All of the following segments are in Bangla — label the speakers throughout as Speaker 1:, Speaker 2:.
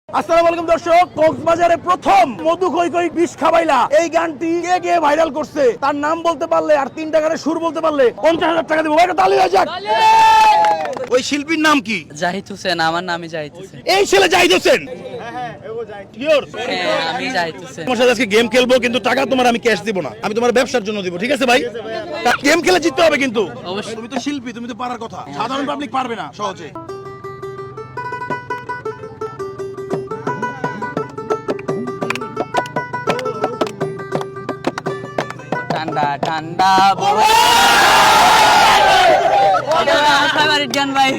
Speaker 1: আসসালামু আলাইকুম দর্শক, কক্সবাজারে প্রথম মধু কই কই বিষ খাবাইলা এই গানটি কে ভাইরাল করছে তার নাম বলতে পারলে আর 3টা গানের সুর বলতে পারলে 50,000 টাকা দেব। ভাই তালি হয়ে যাক। ওই শিল্পীর নাম কি?
Speaker 2: জাহিদ হোসেন। আমার নামই জাহিদ হোসেন।
Speaker 1: এই ছেলে জাহিদ হোসেন?
Speaker 2: আমি জাহিদ হোসেন।
Speaker 1: তোমার সাথে আজকে গেম খেলবো, কিন্তু টাকা তোমার আমি ক্যাশ দিব না, আমি তোমার ব্যবসার জন্য দিব, ঠিক আছে ভাই? গেম খেলে জিততে হবে কিন্তু।
Speaker 2: অবশ্যই।
Speaker 1: তুমি তো শিল্পী, তুমি তো পারার কথা, সাধারণ পাবলিক পারবে না সহজে।
Speaker 2: ঠান্ডা ঠান্ডা আমার ফেভারিট গান ভাই,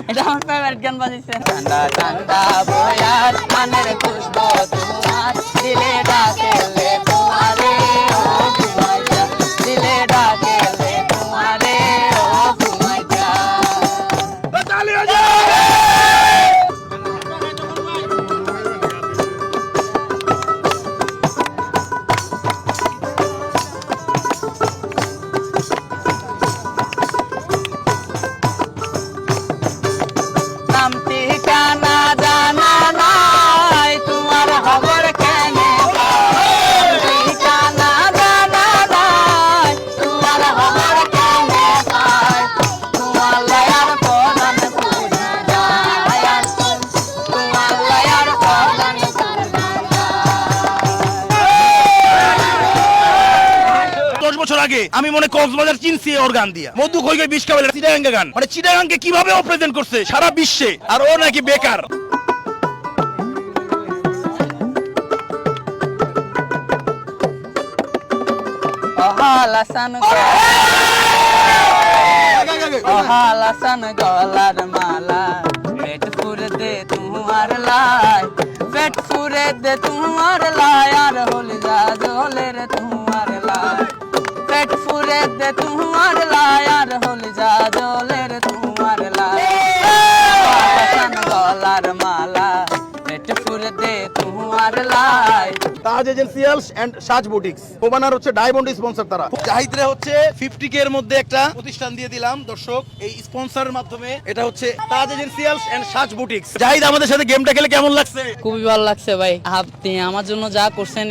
Speaker 2: এটা আমার ফেভারিট গান বাজিছে। ঠান্ডা ঠান্ডা বয়ার মনের খুশবু তোমার দিলে ডাকেলে তোমারে ও ঘুমাইয়া, দিলে ডাকেলে তোমারে ও ঘুমাইয়া।
Speaker 1: তালি হয়ে যাক।
Speaker 2: নাম ঠিকানা জানা নাই তোমার খবর কেনে পাই, ঠিকানা জানা নাই তোমার খবর কেনে পাই, তোমার লয়ার প্রধান পুরি যায়, তোমার লয়ার প্রধান পুরি যায়।
Speaker 1: 10 বছর আগে আমি মনে কক্সবাজার চিনছি ওর গান দিয়া, মধু কই কই বিষ খাবাইলা চিটাগাঙ্গা গান, মানে চিটাগাঙ্গে কিভাবে ও প্রেজেন্ট করছে সারা বিশ্বে, আর ও নাকি বেকার।
Speaker 2: অহালাসান অহালাসান গলার মালা, পেট ফুরে দে তোমার লাই, পেট ফুরে দে তোমার লাই, আর হল যা জলের তোমার লাই, পেট ফুরে দে তোমার লাই, আর হল যা জলের তোমার লাই। অহালাসান গলার মালা, পেট ফুরে দে তোমার লাই।
Speaker 1: তাজ এজেন্সিয়ালস এন্ড সাজ বুটিক্স, ওবানার হচ্ছে ডায়মন্ড স্পন্সর। তারা জাহিদরে হচ্ছে 50K এর মধ্যে একটা প্রতিষ্ঠান দিয়ে দিলাম দর্শক এই স্পন্সরের মাধ্যমে। এটা হচ্ছে তাজ এজেন্সিয়ালস এন্ড সাজ বুটিক্স। জাহিদ আমাদের সাথে গেমটা খেলে কেমন লাগছে?
Speaker 2: খুবই ভালো লাগছে ভাই, আপনি আমার জন্য যা করছেন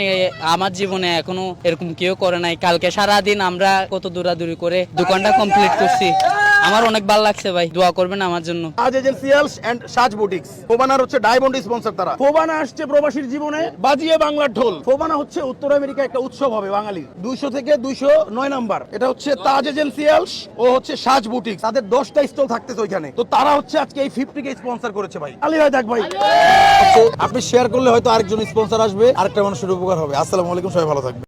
Speaker 2: আমার জীবনে এখনো এরকম কেউ করে নাই। কালকে সারাদিন আমরা কত দৌড়াদৌড়ি করে দোকানটা কমপ্লিট করছি, আমার অনেক ভালো লাগছে ভাই, দোয়া করবেন আমার জন্য।
Speaker 1: তাজ এজেন্সিয়ালস এন্ড সাজ বুটিক্স, ওবানার হচ্ছে ডায়মন্ড স্পন্সর। তারা ফোবানা আসছে প্রবাসীর জীবনে বাজিয়ে বাংলার ঢোল। ফোবানা হচ্ছে উত্তর আমেরিকা একটা উৎসব হবে বাঙালির, 200 থেকে 209 নাম্বার। এটা হচ্ছে তাজ এজেন্সিয়ালস ও হচ্ছে সাজ বুটিক্স, তাদের 10টা স্টল থাকতেছে ওইখানে। তো তারা হচ্ছে আজকে এই 50K স্পন্সর করেছে ভাই। আলী ভাই দেখ ভাই, আপনি শেয়ার করলে হয়তো আরেকজন স্পন্সর আসবে, আরেকটা মানুষের উপকার হবে। আসসালামু আলাইকুম, সবাই ভালো থাকবেন।